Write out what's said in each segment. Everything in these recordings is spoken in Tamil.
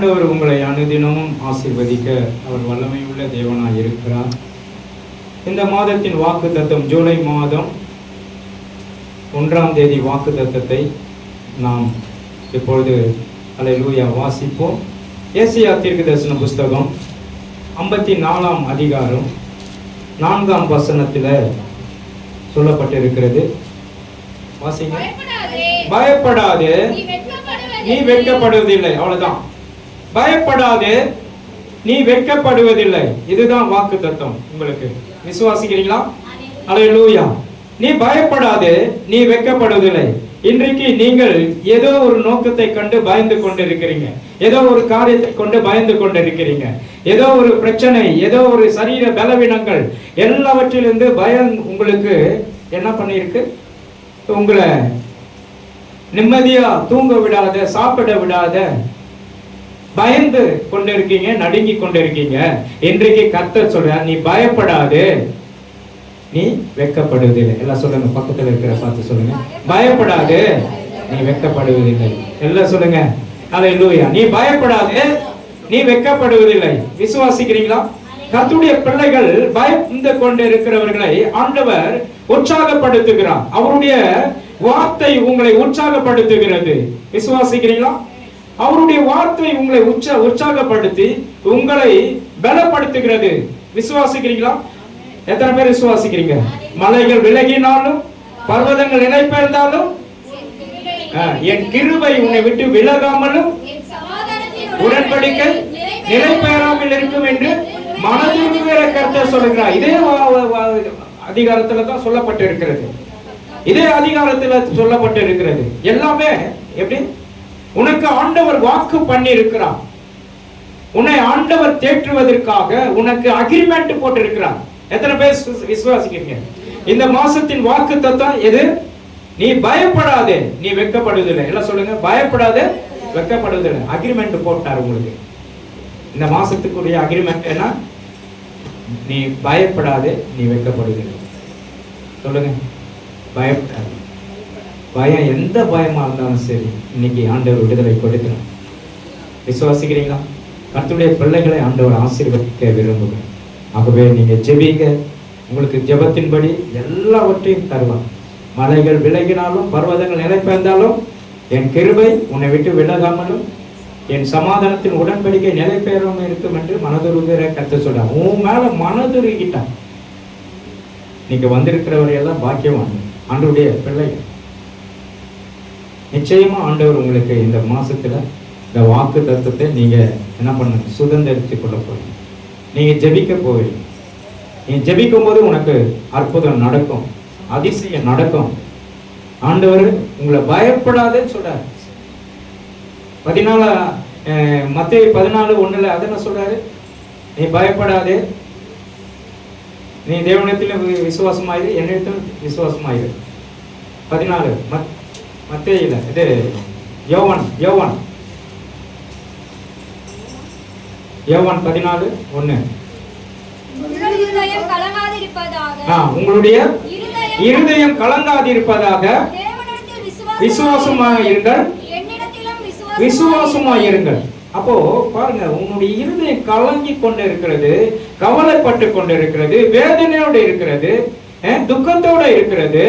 ஆண்டவர் உங்களை அனுதினமும் ஆசீர்வதிக்க அவர் வல்லமையுள்ள தேவனாய் இருக்கிறார். இந்த மாதத்தின் வாக்குத்தத்தம் ஜூலை மாதம் 1ஆம் தேதி வாக்குத்தத்தத்தை நாம் இப்பொழுது அல்லேலூயா வாசிப்போம். ஏசாயா தீர்க்கதரிசன புஸ்தகம் 54ஆம் அதிகாரம் 4ஆம் வசனத்தில் சொல்லப்பட்டிருக்கிறது. வாசிங்க. பயப்படாதே, நீ வெட்கப்படுவதில்லை. அவ்வளவுதான். பயப்படாதே, நீ வெட்கப்படுவதில்லை. இதுதான் வாக்குத்தத்தம். உங்களுக்கு விசுவாசிக்கிறீங்களா? அல்லேலூயா. நீ பயப்படாதே, நீ வெட்கப்படுவதில்லை. இன்றைக்கு நீங்கள் ஏதோ ஒரு நோக்கத்தை கண்டு பயந்து கொண்டிருக்கிறீங்க, ஏதோ ஒரு காரியத்தை கொண்டு பயந்து கொண்டிருக்கிறீங்க, ஏதோ ஒரு பிரச்சனை, ஏதோ ஒரு சரீர பலவீனங்கள், எல்லாவற்றிலிருந்து பயம் உங்களுக்கு என்ன பண்ணிருக்கு? உங்களை நிம்மதியா தூங்க விடாத, சாப்பிட விடாத, பயந்து கொண்டிருக்கீங்க, நடுங்கி கொண்டிருக்கீங்க. இன்றைக்கு கர்த்தர் சொல்றார், நீ பயப்படாதே, நீ வெட்கப்படுவதில்லை. எல்லாம் சொல்லுங்க, பக்கத்தில் இருக்கிற பார்த்து சொல்லுங்க. பயப்படாதே, நீ வெட்கப்படுவதில்லை. எல்லாம் சொல்லுங்க. அல்லேலூயா. நீ பயப்படாதே, நீ வெட்கப்படுவதில்லை. விசுவாசிக்கிறீங்களா? கர்த்தருடைய பிள்ளைகள் பயந்து கொண்டு இருக்கிறவர்களை ஆண்டவர் உற்சாகப்படுத்துகிறார். அவருடைய வார்த்தை உங்களை உற்சாகப்படுத்துகிறது. விசுவாசிக்கிறீங்களா? அவருடைய வார்த்தை உங்களை உற்சாகப்படுத்தி உங்களை பலப்படுத்துகிறது. விசுவாசிக்கிறீங்களா? எத்தனை பேர் விசுவாசிக்கிறீங்க? மலைகள் விலகினாலும், பர்வதங்கள் நிலைபெயர்ந்தாலும், என் கிருபை உன்னை விட்டு விலகாமலும், உடன்படிக்கை நிலைபெயராமல் இருக்கும் என்று மனதுருகிற கர்த்தர் சொல்லுகிறார். இதே அதிகாரத்துல தான் சொல்லப்பட்டிருக்கிறது. இதே அதிகாரத்துல சொல்லப்பட்டிருக்கிறது. எல்லாமே எப்படி? உனக்கு ஆண்டவர் வாக்கு பண்ணி இருக்கிறார். உன்னை ஆண்டவர் தேற்றுவதற்காக உனக்கு அக்ரிமெண்ட் போட்டு இருக்கிறார். எத்தனை பேர் விசுவாசிக்கிறீங்க? இந்த மாசத்தின் வாக்கு தத்தம் எது? நீ பயப்படாதே, நீ வெட்கப்படுவதில்லை. எல்லாம் சொல்லுங்க. பயப்படாதே, வெட்கப்படுவதில்லை. அக்ரிமெண்ட் போட்டார் உங்களுக்கு. இந்த மாசத்துக்குரிய அக்ரிமெண்ட் என்ன? நீ பயப்படாதே, நீ வெட்கப்படுவதில்லை. சொல்லுங்க. பயப்படாது. பயம் எந்த பயமா இருந்தாலும் சரி, இன்னைக்கு ஆண்டவர் விடுதலை கொடுக்கிறார். விசுவாசிக்கிறீங்களா? கர்த்தருடைய பிள்ளைகளை ஆண்டவர் ஆசீர்வதிக்க விரும்புகிறார். ஆகவே நீங்க ஜெபிங்க. உங்களுக்கு ஜெபத்தின்படி எல்லாவற்றையும் தருவார். மலைகள் விலகினாலும், பர்வதங்கள் நிலைபெயர்ந்தாலும், என் கிருபை உன்னை விட்டு விலகாமலும், என் சமாதானத்தின் உடன்படிக்கை நிலைபெறாமல் இருக்கும் என்று மனதுருகிற கர்த்தர் சொல்றார். உன் மேல மனதுருகிட்டான். நீங்க வந்திருக்கிறவரை எல்லாம் பாக்கியவான், ஆண்டவருடைய பிள்ளைகள். நிச்சயமா ஆண்டவர் உங்களுக்கு இந்த மாசத்துல இந்த வாக்கு தத்துவத்தை நீங்க என்ன பண்ணுங்க? சுதந்திரித்துக் கொள்ள போறீங்க. நீங்க ஜெபிக்க போவீங்க. நீங்க ஜெபிக்கும் போது உனக்கு அற்புதம் நடக்கும், அதிசயம் நடக்கும். ஆண்டவர் உங்களை பயப்படாதேன்னு சொல்றாரு. 14 மத்தேயு 14:1 அதை என்ன சொல்றாரு? நீ பயப்படாதே, நீ தேவனிடத்தில் விசுவாசமாயிரு, என்னிடத்தில் விசுவாசமாயிரு. 14 மத்தேயுல, இது யோவான் 14:1. உங்களுடைய இருதயம் கலங்காதிருப்பதாக விசுவாசமாயிருங்கள், விசுவாசமாயிருங்கள். அப்போ பாருங்க, உன்னுடைய இருதயம் கலங்கி கொண்டு இருக்கிறது, கவலைப்பட்டு கொண்டு இருக்கிறது, வேதனையோடு இருக்கிறது, துக்கத்தோட இருக்கிறது.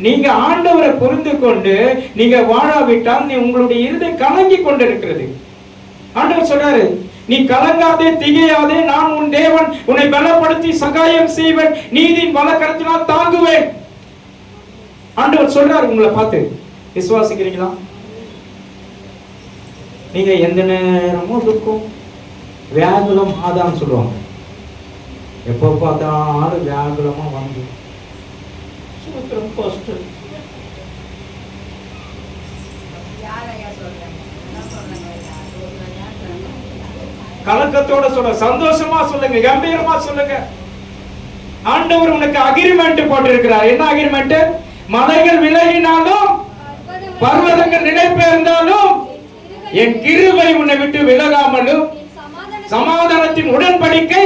நீங்க ஆண்டவரை புரிந்து கொண்டு நீங்க வாழாவிட்டால் நீ உங்களுடைய இருதயம் கலங்கி கொண்டு இருக்கிறது. ஆண்டவர் சொல்றாரு, நீ கலங்காதே, திகையாதே, நான் உன் தேவன், உன்னை பலப்படுத்தி சகாயம் செய்வேன், நீதியின் வலக்கரத்தினால் தாங்குவேன். ஆண்டவர் சொல்றாரு உங்களை பார்த்து. விசுவாசிக்கிறீங்களா? நீங்க எந்த நேரமும் துக்கம், வியாகுலம் ஆதான்னு சொல்லுவாங்க. எப்போ பார்த்தாலும் வியாகுலமா வந்து கலக்கத்தோட சொல்ல, சந்தோஷமா சொல்லுங்க, கம்பீரமா சொல்லுங்க. ஆண்டவர் உனக்கு அக்ரிமெண்ட் போட்டு இருக்கிறார். என்ன அக்ரிமெண்ட்? மலைகள் விலகினாலும், பர்வதங்கள் நிலைபெயர்ந்தாலும், என் கிருபை உன்னை விட்டு விலகாமலும், சமாதானத்தின் உடன்படிக்கை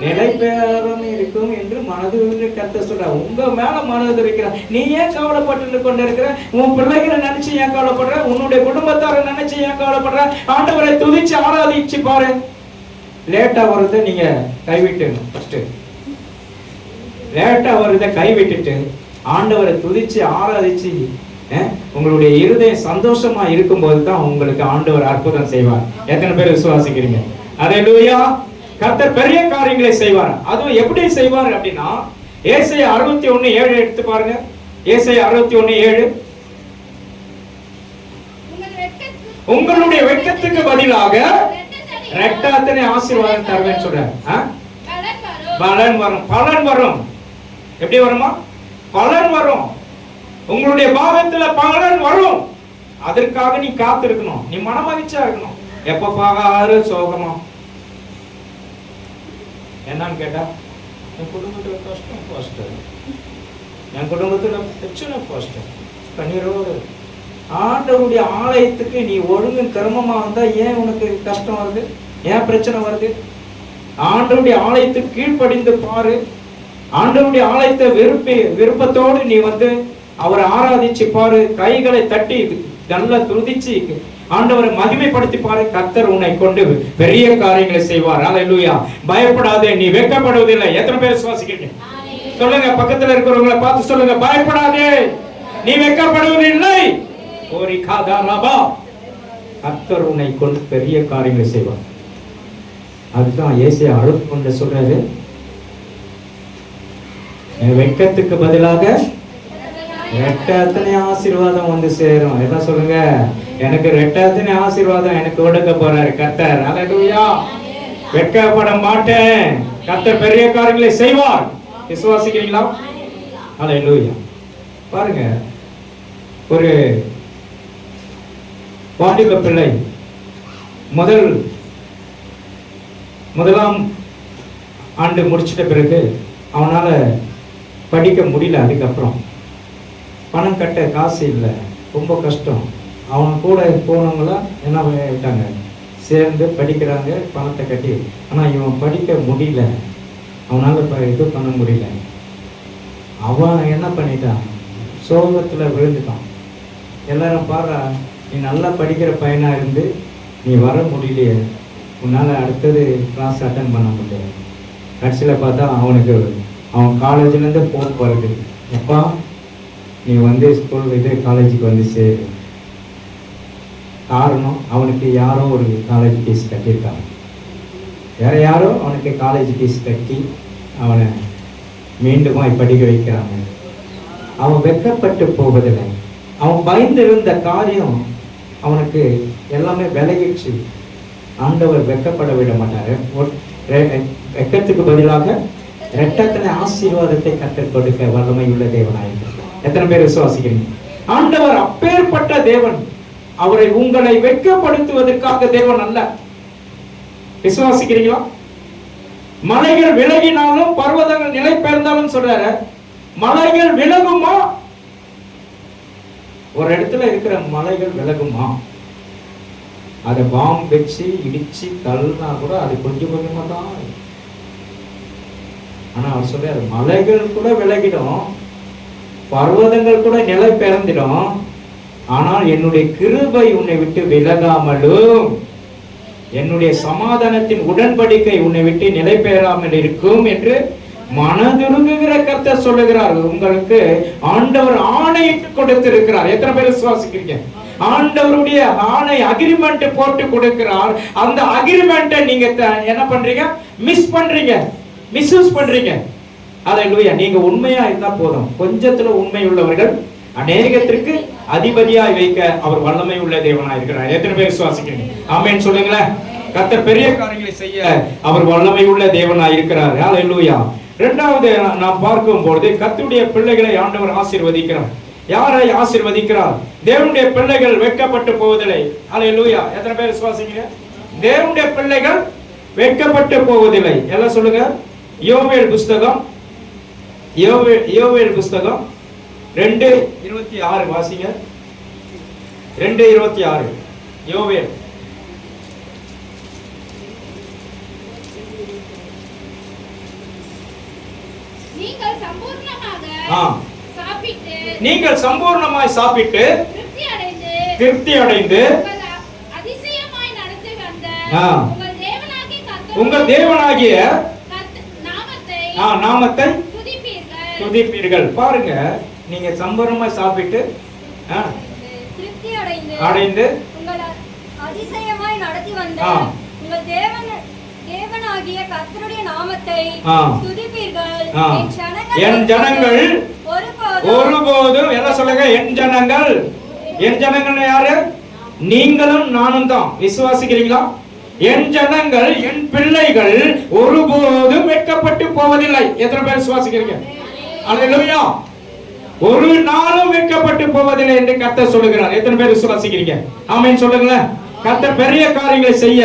நிலை பெறாம இருக்கும் என்று மனது கர்த்தர் சொல்றார். உங்க மேல மனது இருக்கிறார். நீ ஏன் கவலைப்பட்டு கொண்டு இருக்கிற? உன் பிள்ளைகளை நினைச்சு ஏன் கவலைப்படுற? உன்னுடைய குடும்பத்தாரை நினைச்சு ஏன் கவலைப்படுற? ஆண்டவரை துதிச்சு ஆராதிச்சு பாரு. லேட்டா வருது நீங்க கைவிட்டுணும். ஃபர்ஸ்ட் லேட்டா வருத கைவிட்டுட்டு ஆண்டவரை துதிச்சு ஆராதிச்சு உங்களுடைய இருதயம் சந்தோஷமா இருக்கும் போது தான் உங்களுக்கு ஆண்டவர் அற்புதம் செய்வார். எத்தனை பேர் விசுவாசிக்கிறீங்க? அல்லேலூயா. கர்த்தர் பெரிய காரியங்களை செய்வார். அதுவும் எப்படி செய்வார் அப்படின்னா, ஏசாயா 61:7 எடுத்து பாருங்க. ஏசாயா 61:7, உங்களுடைய வெட்கத்துக்கு பதிலாக இரட்டத்தனை ஆசீர்வாதம் தருவேன்னு சொல்றார். பலன் வரும். பலன் வரும். எப்படி வருமா? பலன் வரும். உங்களுடைய பாவத்துல பலன் வரும். அதற்காக நீ காத்திருக்கணும். நீ மனமகிழ்ச்சியா இருக்கணும். எப்ப பாரு சோகமா என்னன்னு கேட்டா, என் குடும்பத்துல கஷ்டம், என் குடும்பத்துல பிரச்சனை, கண்ணீரோடு. ஆண்டவருடைய ஆலயத்துக்கு நீ ஒழுங்கு கிரமமா வந்தா ஏன் உனக்கு கஷ்டம் வருது? ஏன் பிரச்சனை வருது? ஆண்டவருடைய ஆலயத்துக்கு கீழ்ப்படிந்து பாரு. ஆண்டவருடைய ஆலயத்தை விருப்பத்தோடு நீ வந்து அவரை ஆராதிச்சு பாரு. கைகளை தட்டி நல்லா துதிச்சு ஆண்டவரை மகிமைப்படுத்தி பாரு. கர்த்தர் உன்னை கொண்டு பெரிய காரியங்களை செய்வார். அல்லேலூயா. பயப்படாதே, நீ வெட்கப்படுவதில்லை. எத்தனை பேர் விசுவாசிக்கிறீங்க? சொல்லுங்க, பக்கத்துல இருக்கிறவங்களை பார்த்து சொல்லுங்க, பயப்படாதே, நீ வெட்கப்படுவதில்லை. கர்த்தர் உன்னை கொண்டு பெரிய காரியங்களை செய்வார். அதுதான் ஏசாயா அழுத்து கொண்டு சொல்றாரு, வெட்கத்துக்கு பதிலாக ரெட்டத்தனை ஆசீர்வாதம் வந்து சேரும். எல்லாம் சொல்லுங்க, எனக்கு ரெட்டத்தனை ஆசீர்வாதம் எனக்கு கொடுக்க போறாரு கர்த்தர். அல்லேலூயா. வெட்கப்பட மாட்டேன். கர்த்தர் பெரிய காரியங்களை செய்வார். விசுவாசிக்கிறீங்களா? அல்லேலூயா. பாருங்க, ஒரு வாலிப பிள்ளை முதலாம் ஆண்டு முடிச்சிட்ட பிறகு அவனால படிக்க முடியல. அதுக்கப்புறம் பணம் கட்ட காசு இல்லை, ரொம்ப கஷ்டம். அவன் கூட போனவங்களாம் என்ன பண்ணிட்டாங்க, சேர்ந்து படிக்கிறாங்க, பணத்தை கட்டி. ஆனால் இவன் படிக்க முடியல, அவனால் இது பண்ண முடியல. அவன் என்ன பண்ணிட்டான், சோகத்தில் விழுந்துட்டான். எல்லாரும் பாரு, நீ நல்லா படிக்கிற பையனாக இருந்து நீ வர முடியலையே, உன்னால் அடுத்தது கிளாஸ் அட்டன் பண்ண முடியல. கடைசியில் பார்த்தா அவன் காலேஜ்லேருந்து ஃபோன் வருது, எப்பா நீ வந்து காலேஜுக்கு வந்து சேரு. காரணம், அவனுக்கு யாரோ ஒரு காலேஜ் ஃபீஸ் கட்டியிருக்காங்க. வேற யாரோ அவனுக்கு காலேஜ் ஃபீஸ் கட்டி அவனை மீண்டுமா படிக்க வைக்கிறாங்க. அவன் வெட்கப்பட்டு போவதில்லை. அவன் பயந்து இருந்த காரியம் அவனுக்கு எல்லாமே விலகிடுச்சு. ஆண்டவர் வெட்கப்பட விட மாட்டாரு. வெட்கத்துக்கு பதிலாக இரட்டத்தனை ஆசீர்வாதத்தை கற்றுக் கொடுக்க வல்லமை உள்ள தேவனாயிருக்கிறார். எத்தனை பேர் விசுவாசிக்கிறீங்க? ஆண்டவர் அப்பேற்பட்ட தேவன். அவரை உங்களை வெட்கப்படுத்துவதற்காக தேவன் அல்ல. விசுவாசிக்கிறீங்களா? மலைகள் விலகினாலும் பர்வதங்கள் நிலை பெயர்ந்தாலும் சொல்றாரு, மலைகள் விலகுமா? ஒரு இடத்துல இருக்கிற மலைகள் விலகுமா? அதை பாம்பு வச்சு இடிச்சு தள்ளினா கூட அது கொஞ்சம் கொஞ்சமா தான். ஆனா அவர் சொல்றாரு, மலைகள் கூட விலகிடும், பர்வதங்கள் கூட நிலை பெயர்ந்திடும், ஆனால் என்னுடைய கிருபை உன்னை விட்டு விலகாமலும் என்னுடைய சமாதானத்தின் உடன்படிக்கை உன்னை விட்டு நிலை பெயராமல் இருக்கும் என்று மனதுருகுகிற கர்த்தர் சொல்லுகிறார். உங்களுக்கு ஆண்டவர் ஆணையிட்டு கொடுத்திருக்கிறார். எத்தனை பேர் விசுவாசிக்கிறீங்க? ஆண்டவருடைய ஆணை அக்ரிமெண்ட் போட்டு கொடுக்கிறார். அந்த அக்ரிமெண்ட்டை நீங்க என்ன பண்றீங்க? மிஸ்யூஸ் பண்றீங்க. அல்லேலூயா. நீங்க உண்மையா இருந்தா போதும். கொஞ்சத்துல உண்மை உள்ளவர்கள் அநேகத்திற்கு அதிபதியாய் வைக்க அவர் வல்லமை உள்ள தேவனாய் இருக்கிறார். எத்தனை பேர் விசுவாசிக்கிறீங்க? ஆமென் சொல்லுங்களேன். கர்த்தர் பெரிய காரியங்களை செய்ய அவர் வல்லமை உள்ள தேவனாய் இருக்கிறார். அல்லேலூயா. இரண்டாவது நாம் பார்க்கும்போது கர்த்தருடைய பிள்ளைகளை ஆண்டவர் ஆசீர்வதிக்கிறார். யாரை ஆசீர்வதிக்கிறார்? தேவனுடைய பிள்ளைகள் வெட்கப்பட்டு போவதில்லை. அல்லேலூயா. எத்தனை பேர் விசுவாசிக்கிறீங்க? தேவனுடைய பிள்ளைகள் வெட்கப்பட்டு போவதில்லை. எல்லாம் சொல்லுங்க. யோவேல் புஸ்தகம் 2:26 வாசிங்க. 2:26 யோவேல். நீங்கள் சம்பூர்ணமாக சாப்பிட்டு நீங்கள் சம்பூர்ணமாய் சாப்பிட்டு திருப்தி அடைந்து அதிசயமாய் நடத்தி வந்த உங்கள் தேவனாகிய நாமத்தை துதிப்பீர்கள். பாருங்க, நீங்க சம்பூர்ணமாய் சாப்பிட்டு திருப்தி அடைந்து அதிசயமாய் நடத்தி வந்த உங்கள் தேவனாகிய கர்த்தருடைய நாமத்தை துதிப்பீர்கள். என் ஜனங்கள் ஒருபோதும் என்ன சொல்லுங்க, என் ஜனங்கள். என் ஜனங்கள் யாரு? நீங்களும் நானும் தான். விசுவாசிக்கிறீங்களா? என் ஜனங்கள், என் பிள்ளைகள் ஒருபோதும் வெட்கப்பட்டு போவதில்லை. எத்தனை பேர் விசுவாசிக்கிறீங்க? அல்லேலூயா. ஒரு நாளும் வெட்கப்பட்டு போவதில்லை என்று கர்த்தர் சொல்லுகிறார். எத்தனை பேர் விசுவாசிக்கிறீங்க? ஆமென் சொல்லுங்களேன். கர்த்தர் பெரிய காரியங்களை செய்ய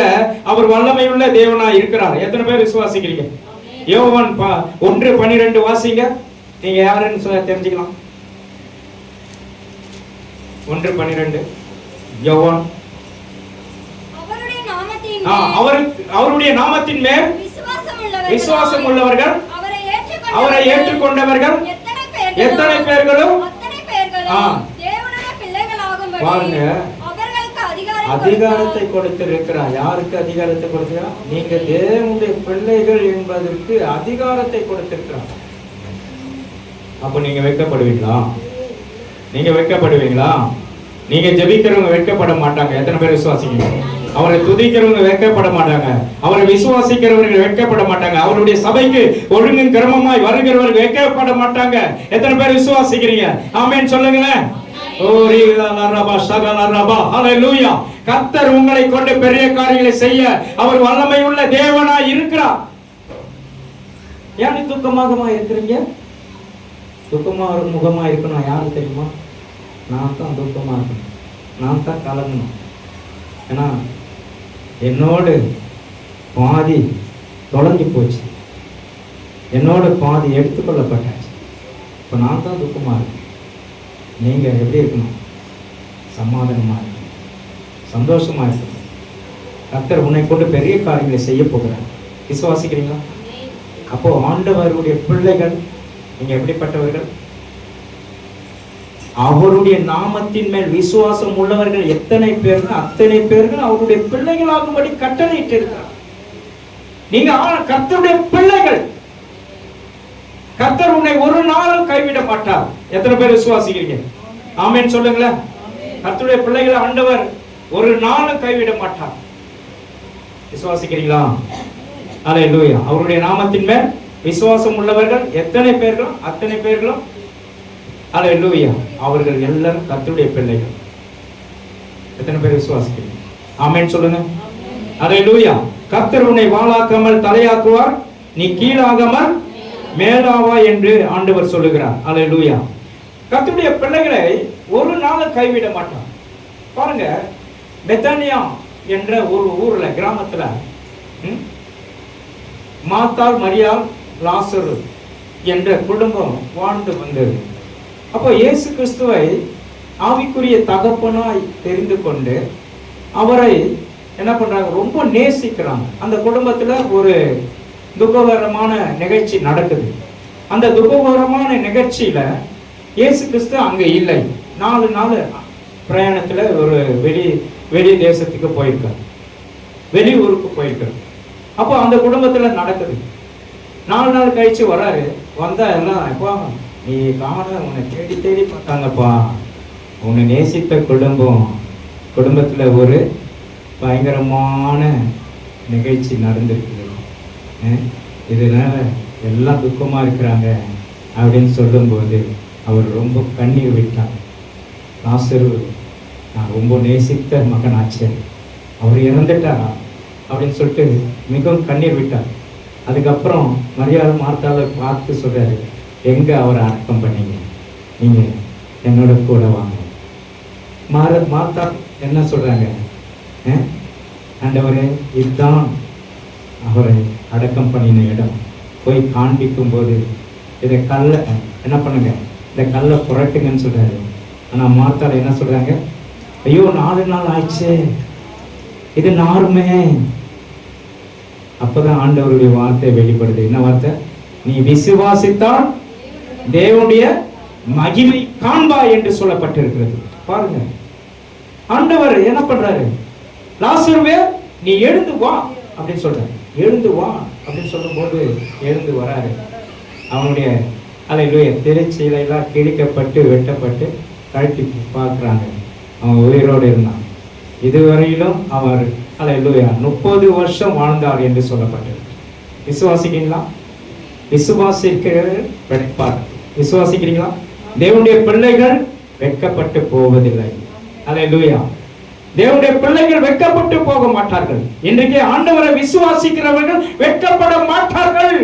அவர் வல்லமையுள்ள தேவனாய் இருக்கிறார். எத்தனை பேர் விசுவாசிக்கிறீங்க? யோவான் 1:12 வாசிங்க. நீங்க யாருன்னு தெரிஞ்சுக்கலாம். 1:12 யோவான். அவருடைய நாமத்தின் மேல் விசுவாசம் உள்ளவர்கள், அவரை ஏற்றுக்கொண்டவர்கள் எத்தனை பேர்களும் பாருங்க, அதிகாரத்தை கொடுத்திருக்கிறார். யாருக்கு அதிகாரத்தை கொடுத்திருக்கிறார்? நீங்க தேவனுடைய பிள்ளைகள் என்பதற்கு அதிகாரத்தை கொடுத்திருக்கிறார். அப்ப நீங்க வெட்கப்படுவீங்களா? நீங்க வெட்கப்படுவீங்களா? நீங்க ஜெபிக்கிறவங்க வெட்கப்பட மாட்டாங்க. எத்தனை பேர் விசுவாசிக்கிறீங்க? அவரை துதிக்கிறவங்க வெட்கப்பட மாட்டாங்க. அவரை விசுவாசிக்கிறவர்கள் வெட்கப்பட மாட்டாங்க. அவருடைய சபைக்கு ஒழுங்கும் கிரமமாய் வருகிறவர்கள் வெட்கப்பட மாட்டாங்க. எத்தனை பேர் விசுவாசிக்கிறீங்க? ஆமென் சொல்லுங்களேன். கர்த்தர் உங்களை கொண்டு பெரிய காரியங்களை செய்ய அவர் வல்லமையுள்ள தேவனாய் இருக்கிறார். ஏன் துக்கமாக இருக்கிறீங்க? துக்கமா முகமா இருக்கணும். யாரு தெரியுமா? நான் தான் துக்கமா இருக்கணும், நான் தான் கலங்கணும். ஏன்னா என்னோடு பாதி தொலைஞ்சு போச்சு, என்னோட பாதி எடுத்துக்கொள்ளப்பட்டாச்சு. இப்போ நான் தான் துக்கமா இருக்கேன். நீங்க எப்படி இருக்கணும்? சமாதானமா இருக்கணும், சந்தோஷமா இருக்கணும். கர்த்தர் உன்னை கொண்டு பெரிய காரியங்களை செய்ய போகிறார். விசுவாசிக்கிறீங்களா? அப்போ ஆண்டவருடைய பிள்ளைகள் நீங்க எப்படிப்பட்டவர்கள்? அவருடைய நாமத்தின் மேல் விசுவாசம் உள்ளவர்கள் எத்தனை பேர்கள், அத்தனை பேர்கள் அவருடைய பிள்ளைகளாகும்படி கட்டளையிட்டு இருக்கிறார். நீங்க கர்த்தருடைய பிள்ளைகள். கர்த்தர் உன்னை ஒரு நாளும் கைவிட மாட்டார். எத்தனை பேர் விசுவாசிக்கிறீங்க? ஆமென் சொல்லுங்களேன். கர்த்தருடைய பிள்ளைகளை ஆண்டவர் ஒரு நாளும் கைவிட மாட்டார். விசுவாசிக்கிறீங்களா? அல்லேலூயா. அவருடைய நாமத்தின் மேல் விசுவாசம் உள்ளவர்கள் எத்தனை பேர்களும் அத்தனை பேர்களும் அல்லேலூயா, அவர்கள் எல்லாரும் கர்த்தருடைய பிள்ளைகள். எத்தனை பேர் விசுவாசிக்கிறீங்க? ஆமென் சொல்லுங்க. அல்லேலூயா. கர்த்தர் உன்னை வாளாக்காமல் தலையாக்குவார், நீ கீழாகாமல் மேலாவா என்று ஆண்டவர் சொல்லுகிறார். அல்லேலூயா. கர்த்தருடைய பிள்ளைகளை ஒரு நாள் கைவிட மாட்டார். பாருங்க, பெத்தானியா என்ற ஒரு ஊர்ல, கிராமத்துல மாத்தாள், மரியாள், லாசரு என்ற குடும்பம் வாழ்ந்து வந்தது. அப்போ இயேசு கிறிஸ்துவை ஆவிக்குரிய தகப்பனாய் தெரிந்து கொண்டு அவரை என்ன பண்றாங்க? ரொம்ப நேசிக்கிறாங்க. அந்த குடும்பத்துல ஒரு துக்ககரமான நிகழ்ச்சி நடக்குது. அந்த துக்ககரமான நிகழ்ச்சியில இயேசு கிறிஸ்து அங்க இல்லை. 4 நாள் பிரயாணத்துல ஒரு வெளி தேசத்துக்கு போயிருக்காரு, வெளி ஊருக்கு போயிருக்காரு. அப்போ அந்த குடும்பத்துல நடக்குது. 4 நாள் கழிச்சு வராரு. வந்தா எல்லாம், எப்பா நீ காண உன்னை தேடி தேடி பார்த்தாங்கப்பா, உன்னை நேசித்த குடும்பத்துல ஒரு பயங்கரமான நிகழ்ச்சி நடந்திருக்குது, இதனால எல்லாம் துக்கமா இருக்கிறாங்க அப்படின்னு சொல்லும்போது அவர் ரொம்ப கண்ணீர் விட்டார். லாசரு நான் ரொம்ப நேசித்த மகனாச்சே, அவர் இறந்துட்டாரா அப்படின்னு சொல்லிட்டு மிகவும் கண்ணீர் விட்டார். அதுக்கப்புறம் மரியாள் மார்த்தாளை பார்த்து சொல்றாரு, எங்க அவரை அடக்கம் பண்ணீங்க? நீங்க என்னோட கூட வாங்க. மார்த்தா என்ன சொல்றாங்க? ஆண்டவரே, இதுதான் அவரை அடக்கம் பண்ணின இடம். போய் காண்பிக்கும் போது இதை கல்லை என்ன பண்ணுங்க, இந்த கல்லை புரட்டுங்கன்னு சொல்றாரு. ஆனா மார்த்தாள் என்ன சொல்றாங்க? ஐயோ 4 நாள் ஆயிடுச்சு, இது நாருமே. அப்பதான் ஆண்டவருடைய வார்த்தை வெளிப்படுது. என்ன வார்த்தை? நீ விசுவாசித்தால் தேவனுடைய மகிமை காண்பாய் என்று சொல்லப்பட்டிருக்கிறது. பாருங்க, ஆண்டவர் என்ன பண்றாரு? லாசருவே நீ எழுந்து வா அப்படின்னு சொல்றாரு. எழுந்து வா அப்படின்னு சொல்லும் போது எழுந்து வராரு. அவனுடைய அல்லேலூயா திரைச்சீலை எல்லாம் கிழிக்கப்பட்டு வெட்டப்பட்டு கழட்டி பார்க்குறாங்க. அவன் உயிரோடு இருந்தான். இதுவரையிலும் அவர் அல்லேலூயா 30 வருஷம் வாழ்ந்தார் என்று சொல்லப்பட்டது. விசுவாசிக்கிறீங்களா? விசுவாசிக்கிறவர்கள் வெட்பார். விசுவாசிக்கிறீங்களா? தேவனுடைய பிள்ளைகள் வெட்கப்பட்டு போவதில்லை. அல்லேலூயா. தேவனுடைய பிள்ளைகள் வெட்கப்பட்டு போக மாட்டார்கள். இன்றைக்கு ஆண்டவரை விசுவாசிக்கிறவர்கள் வெட்கப்பட மாட்டார்கள்.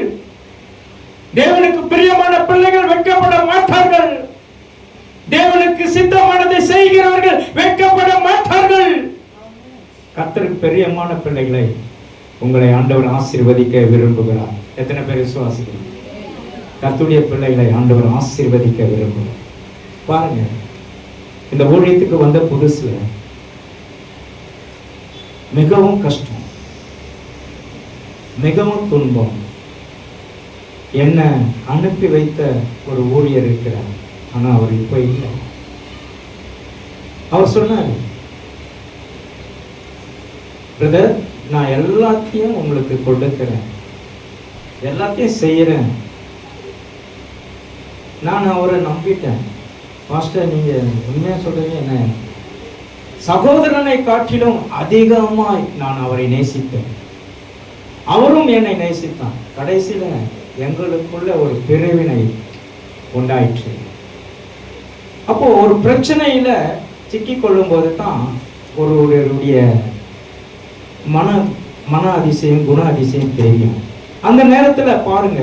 தேவனுக்கு பிரியமான பிள்ளைகள் வெட்கப்பட மாட்டார்கள். தேவனுக்கு சித்தமானதை செய்கிறவர்கள் வெட்கப்பட மாட்டார்கள். கர்த்தருக்கு பிரியமான பிள்ளைகளை உங்களை ஆண்டவர் ஆசீர்வதிக்க விரும்புகிறார். எத்தனை பேர் விசுவாசிக்கிறீங்க? கர்த்தருடைய பிள்ளைகளை ஆண்டவர் ஆசீர்வதிக்க விரும்புகிறார். பாருங்க, இந்த ஊழியத்துக்கு வந்த புதுசுல மிகவும் கஷ்டம், மிகவும் துன்பம். என்ன அனுப்பி வைத்த ஒரு ஊழியர் இருக்கிறார். ஆனா அவர் இப்ப இல்லை. அவர் சொன்னார், பிரதர் நான் எல்லாத்தையும் உங்களுக்கு கொடுக்கிறேன், எல்லாத்தையும் செய்யறேன். நான் அவரை நம்பிட்டேன். பாஸ்டர் நீங்க உண்மையா சொல்றீங்க, என்ன சகோதரனை காட்டிலும் அதிகமாய் நான் அவரை நேசித்தேன், அவரும் என்னை நேசித்தான். கடைசியில எங்களுக்குள்ள ஒரு பிரிவினை உண்டாயிற்று. அப்போ ஒரு பிரச்சனையில சிக்கிக் கொள்ளும் போது தான் ஒருவருடைய மன அதிசயம் குண அதிசயம் தெரியும். அந்த நேரத்துல பாருங்க,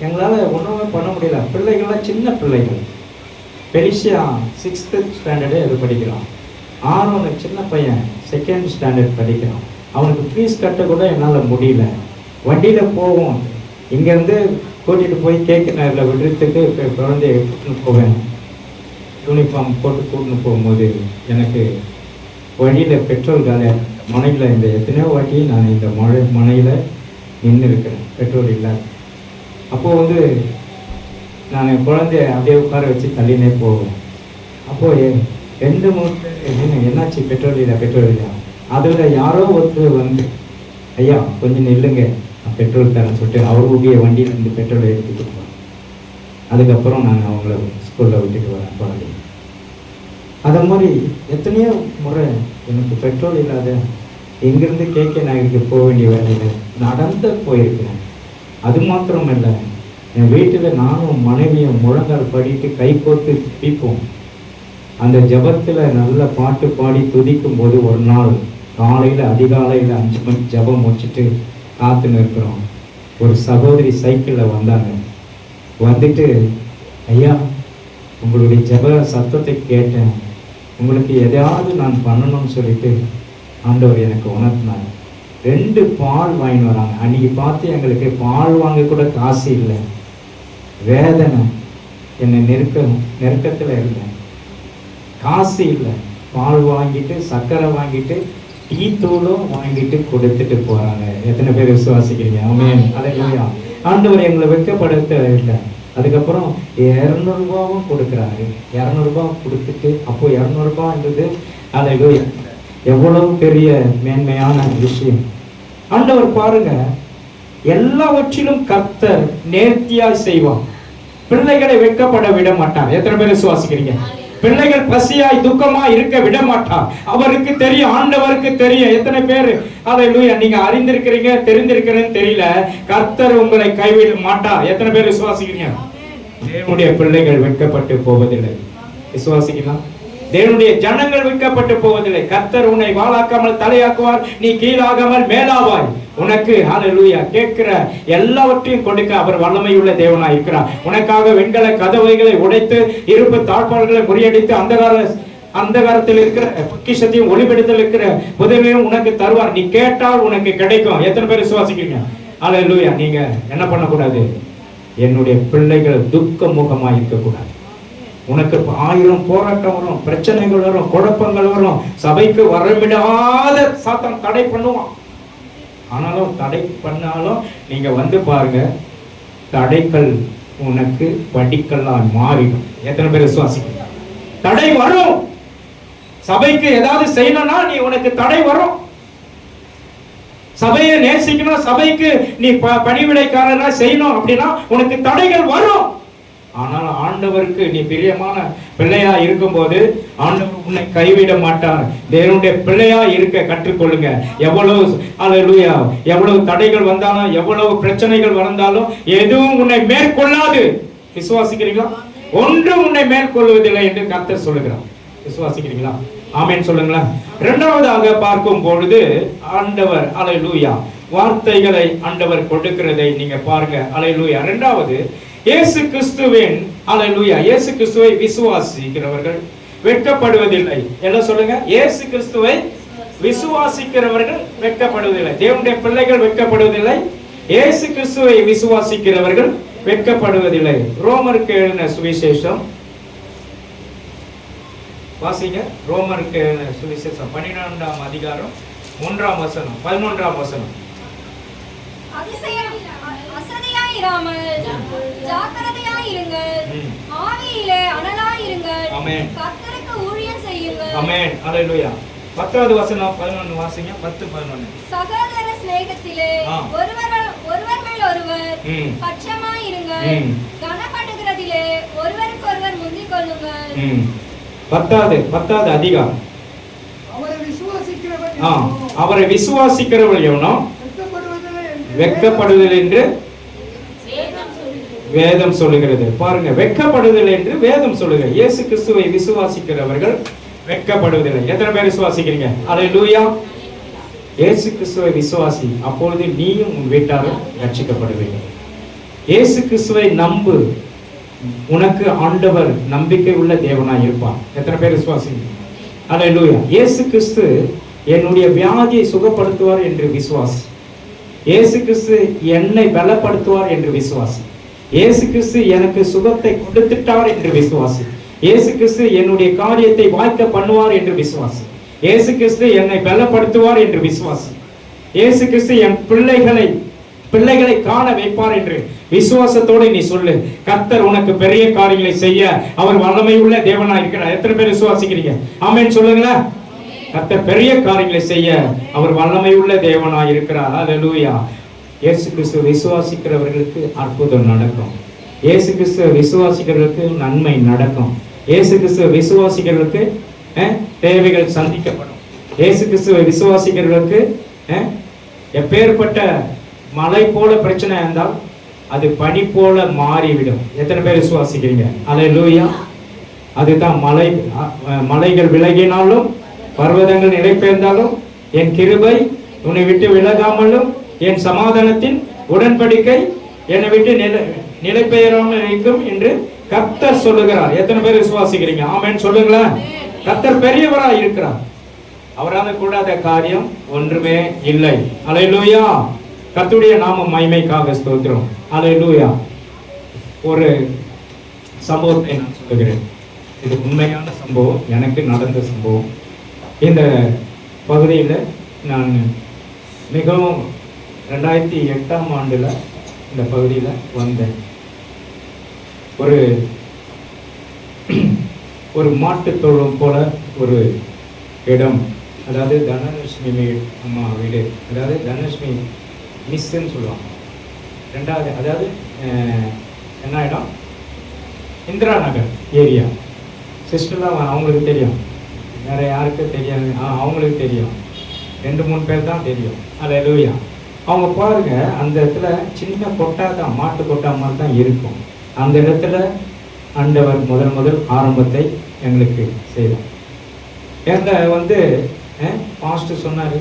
எங்களால ஒண்ணுமே பண்ண முடியல. பிள்ளைகள்லாம் சின்ன பிள்ளைகள். பெலிசியா 6th ஸ்டாண்டர்டு அது படிக்கிறான். ஆரோன் சின்ன பையன் 2nd ஸ்டாண்டர்ட் படிக்கிறான். அவனுக்கு ஃபீஸ் கட்ட கூட என்னால் முடியல. வண்டியில் போவோம், இங்கேருந்து கூட்டிகிட்டு போய் கேக்கு நேரில் விடுறதுக்கு குழந்தைய கூட்டின்னு போவேன். யூனிஃபார்ம் போட்டு கூட்டின்னு போகும்போது எனக்கு வழியில் பெட்ரோல் காலை மனையில் இந்த எத்தனையோ வாட்டி நான் இந்த மனையில் நின்று இருக்கிறேன், பெட்ரோல் இல்லை. அப்போது நான் குழந்தைய அப்படியே உட்கார வச்சு தள்ளினே போவேன். அப்போது 2-3 பேர் என்னாச்சு பெட்ரோல் இல்லையா. அதில் யாரோ ஒருத்தர் வந்து ஐயா கொஞ்சம் நில்லுங்க நான் பெட்ரோல் தரேன்னு சொல்லிட்டு அவர் உடைய வண்டியில் இருந்து பெட்ரோலை எடுத்து கொடுப்பாங்க. அதுக்கப்புறம் நான் அவங்கள ஸ்கூலில் விட்டுட்டு வரேன் குழந்தை. அதை மாதிரி எத்தனையோ முறை எனக்கு பெட்ரோல் இல்லாத எங்கேருந்து கேட்க நகருக்கு போக வேண்டிய வேலையில் நடந்து போயிருக்கிறேன். அது மாத்திரம் இல்லை, என் வீட்டில் நானும் மனைவியும் முழங்கால் படிட்டு கை கோர்த்து பிடிப்போம். அந்த ஜபத்தில் நல்ல பாட்டு பாடி துதிக்கும் போது ஒரு நாள் காலையில் அதிகாலையில் 5 மணிக்கு ஜபம் முடிச்சுட்டு காத்துன்னு இருக்கிறோம். ஒரு சகோதரி சைக்கிளில் வந்தாங்க. வந்துட்டு ஐயா உங்களுடைய ஜப சத்தத்தை கேட்டேன், உங்களுக்கு எதையாவது நான் பண்ணணும்னு சொல்லிட்டு ஆண்டவர் எனக்கு உணர்த்தினார். 2 பால் வாங்கின்னு வராங்க. அன்னைக்கு பார்த்து எங்களுக்கு பால் வாங்க கூட காசு இல்லை. வேதனை, என்னை நெருக்கத்தில் இருந்தேன், காசு இல்லை. பால் வாங்கிட்டு சர்க்கரை வாங்கிட்டு டீ தூளும் வாங்கிட்டு கொடுத்துட்டு போறாங்க. எத்தனை பேர் விசுவாசிக்கிறீங்க? ஆமென். அல்லேலூயா. ஆண்டவர் எங்களை வெட்கப்படுத்த இல்லை. அதுக்கப்புறம் 200 ரூபாவும் கொடுக்குறாரு. 200 ரூபாய் கொடுத்துட்டு, அப்போ 200 ரூபாய்ன்றது அல்லேலூயா எவ்வளவு பெரிய மேன்மையான விஷயம். ஆண்டவர் பாருங்க, எல்லாவற்றிலும் கர்த்தர் நேர்த்தியாய் செய்வான். பிள்ளைகளை வெட்கப்பட விட மாட்டார். எத்தனை பேர் விசுவாசிக்கிறீங்க? பிள்ளைகள் பசியாய் துக்கமாய் இருக்க விட மாட்டார். அவருக்கு தெரியும், ஆண்டவருக்கு தெரியும். எத்தனை பேர் அல்லேலூயா நீங்க அறிந்திருக்கிறீங்க, தெரிந்திருக்கிறேன்னு தெரியல, கர்த்தர் உங்களை கைவிட மாட்டார். எத்தனை பேர் விசுவாசிக்கிறீங்க? தேவனுடைய பிள்ளைகள் வெட்கப்பட்டு போவதில்லை. விசுவாசிக்கலாம்? தேவனுடைய ஜனங்கள் வெட்கப்பட்டு போவதில்லை. கர்த்தர் உன்னை வாளாக்காமல் தலையாக்குவார், நீ கீழாகாமல் மேலாவாய். உனக்கு ஹல்லேலூயா கேட்கிற எல்லாவற்றையும் கொடுக்க அவர் வல்லமையுள்ள தேவனாய் இருக்கிறார். உனக்காக வெண்கல கதவைகளை உடைத்து இருப்பு தாழ்பால்களை முறியடித்து அந்தகாரத்தில் இருக்கிற பொக்கிஷத்தையும் ஒளிபெடுத்தல் இருக்கிற உதவியும் உனக்கு தருவார். நீ கேட்டால் உனக்கு கிடைக்கும். எத்தனை பேர் விசுவாசிக்கிறீங்க? ஹல்லேலூயா. நீங்க என்ன பண்ணக்கூடாது? என்னுடைய பிள்ளைகள் துக்க முகமாய் இருக்கக்கூடாது. உனக்கு 1000 போராட்டம் வரும், பிரச்சனைகள் வரும், குழப்பங்கள் வரும், சபைக்கு வரவிடாத சாத்தான் தடை பண்ணுவான். ஆனாலும் தடை பண்ணாலும் நீங்க வந்து பாருங்க, தடைகள் உனக்கு படிக்கல்லால் மாறிடும். எத்தனை பேர் விசுவாசிக்கிறீங்க? தடை வரும். சபைக்கு ஏதாவது செய்யணும்னா நீ உனக்கு தடை வரும். சபையை நேசிக்கணும், சபைக்கு நீ பணிவிடைக்காரனா செய்யணும் அப்படின்னா உனக்கு தடைகள் வரும். ஆனால் ஆண்டவருக்கு நீ பிரியமான பிள்ளையா இருக்கும்போது ஆண்டவர் உன்னை கைவிட மாட்டார். தேவனுடைய பிள்ளையா இருக்க கற்றுக்கொள்ளுங்க. எவ்வளவு அல்லேலூயா, எவ்வளவு தடைகள் வந்தாலும், எவ்வளவு பிரச்சனைகள் வந்தாலும் எதுவும் உன்னை மேற்கொள்ளாது. விசுவாசிக்கிறீங்களா? ஒன்றும் உன்னை மேற்கொள்வதில்லை என்று கர்த்தர் சொல்லுகிறார். விசுவாசிக்கிறீங்களா? ஆமென் சொல்லுங்களா. இரண்டாவதாக பார்க்கும் பொழுது ஆண்டவர் அல்லேலூயா வார்த்தைகளை ஆண்டவர் கொடுக்கிறதை நீங்க பாருங்க. அல்லேலூயா. இரண்டாவது, இயேசு கிறிஸ்துவின் அல்லேலூயா இயேசு கிறிஸ்துவை விசுவாசிக்கிறவர்கள் வெட்கப்படுவதில்லை. என்ன சொல்லுங்க? இயேசு கிறிஸ்துவை விசுவாசிக்கிறவர்கள் வெட்கப்படுவதில்லை. தேவனுடைய பிள்ளைகள் வெட்கப்படுவதில்லை. இயேசு கிறிஸ்துவை விசுவாசிக்கிறவர்கள் வெட்கப்படுவதில்லை. ரோமருக்கு எழுதின சுவிசேஷம் வாசிங்க. ரோமருக்கு சுவிசேஷம் 12ஆம் அதிகாரம் 1ஆம் வசனம் 11ஆம் வசனம். அசதியாயிராமல் ஜாக்கிரதையாயிருங்கள், ஆவியிலே அனலாயிருங்கள், கர்த்தருக்கு ஊழியம் செய்யுங்கள். ஆமென். அல்லேலூயா. 10வது வசனம் 11 வாசிங்க. 10-11. சகோதர சிநேகத்திலே ஒருவர் மேல் ஒருவர் பட்சமாயிருங்கள், கனப்படுகிறதிலே ஒருவருக்கொருவர் முந்திக் கொள்ளுங்கள். 10வது அதிகாரம். அவரை விசுவாசிக்கிறவர்கள் எவனோ வெட்கப்படுதல் என்று வேதம் சொல்லுகிறது. பாருங்க, வெட்கப்படுதல் என்று வேதம் சொல்லுகிறது. இயேசு கிறிஸ்துவை விசுவாசிக்கிறவர்கள் வெட்கப்படுவதில்லை. எத்தனை பேர் விசுவாசிக்கிறீங்க? அல்லேலூயா. இயேசு கிறிஸ்துவை விசுவாசி, அப்பொழுது நீயும் உன் வீட்டாரும் ரட்சிக்கப்படுவீர்கள். இயேசு கிறிஸ்துவை நம்பு, உனக்கு ஆண்டவர் நம்பிக்கை உள்ள தேவனாய் இருப்பார். எத்தனை பேர் விசுவாசிங்க? அல்லேலூயா. இயேசு கிறிஸ்து என்னுடைய வியாதியை சுகப்படுத்துவார் என்று விசுவாசி. இயேசு கிறிஸ்து என்னை பலப்படுத்துவார் என்று விசுவாசி. இயேசு கிறிஸ்து எனக்கு சுகத்தை கொடுத்துட்டார் என்று விசுவாசி. இயேசு கிறிஸ்து என்னுடைய காரியத்தை வாய்க்க பண்ணுவார் என்று விசுவாசி. இயேசு கிறிஸ்து என்னை பலப்படுத்துவார் என்று விசுவாசி. இயேசு கிறிஸ்து என் பிள்ளைகளை காண வைப்பார் என்று விசுவாசத்தோடு நீ சொல்லு. கர்த்தர் உனக்கு பெரிய காரியங்களை செய்ய அவர் வல்லமை உள்ள தேவனாய் இருக்கிறார். எத்தனை பேர் விசுவாசிக்கிறீங்க? ஆமென் சொல்லுங்களேன். கர்த்தர் பெரிய காரியங்களை செய்ய அவர் வல்லமை உள்ள தேவனாய் இருக்கிறார். அல்லேலூயா. இயேசு கிறிஸ்து விசுவாசிக்கிறவர்களுக்கு அற்புதம் நடக்கும். இயேசு கிறிஸ்து விசுவாசிக்கிறவர்களுக்கு நன்மை நடக்கும். இயேசு கிறிஸ்து விசுவாசிக்கிறவர்களுக்கு தேவைகள் சந்திக்கப்படும். இயேசு கிறிஸ்துவை விசுவாசிக்கிறவர்களுக்கு எப்பேற்பட்ட மலை போல பிரச்சனை இருந்தால் அது பனி போல மாறிவிடும். எத்தனை பேர் விசுவாசிக்கிறீங்க? அல்லேலூயா. அதுதான் மலைகள் விலகினாலும் பர்வதங்கள் நிலைபெயர்ந்தாலும் என் கிருபை உன்னை விட்டு விலகாமலும் என் சமாதானத்தின் உடன்படிக்கை என்னை விட்டு நிலைபெயராமல் இருக்கும் என்று கர்த்தர் சொல்லுகிறார். எத்தனை பேர் விசுவாசிக்கிறீங்க? ஆமென் சொல்லுங்களேன். கர்த்தர் பெரியவராய் இருக்கிறார். அவரால் கூடாத காரியம் ஒன்றுமே இல்லை. அல்லேலூயா. கர்த்தருடைய நாமம் மகிமைக்காக ஸ்தோத்திரம். அல்லேலூயா. ஒரு சம்பவத்தை நான் சொல்லுகிறேன். இது உண்மையான சம்பவம், எனக்கு நடந்த சம்பவம். இந்த பகுதியில் நான் மிகவும் 2008ஆம் ஆண்டில் இந்த பகுதியில் வந்தேன். ஒரு மாட்டுத் தொழுவம் போல ஒரு இடம், அதாவது தனலட்சுமி அம்மா வீடு, அதாவது தனலட்சுமி மிஸ்ன்னு சொல்லுவாங்க. ரெண்டாவது அதாவது என்ன இடம்? இந்திரா நகர் ஏரியா. சிஸ்டர்லாம் அவங்களுக்கு தெரியும், வேற யாருக்கு தெரியாது. அவங்களுக்கு தெரியும், 2-3 பேர் தான் தெரியும். அல்லேலூயா. அவங்க பாருங்க, அந்த இடத்துல சின்ன கொட்டா தான், மாட்டு கொட்டா மாதிரி தான் இருக்கும். அந்த இடத்துல ஆண்டவர் முதல் ஆரம்பத்தை எங்களுக்கு செய்தார். எங்களை பாஸ்டர் சொன்னார்,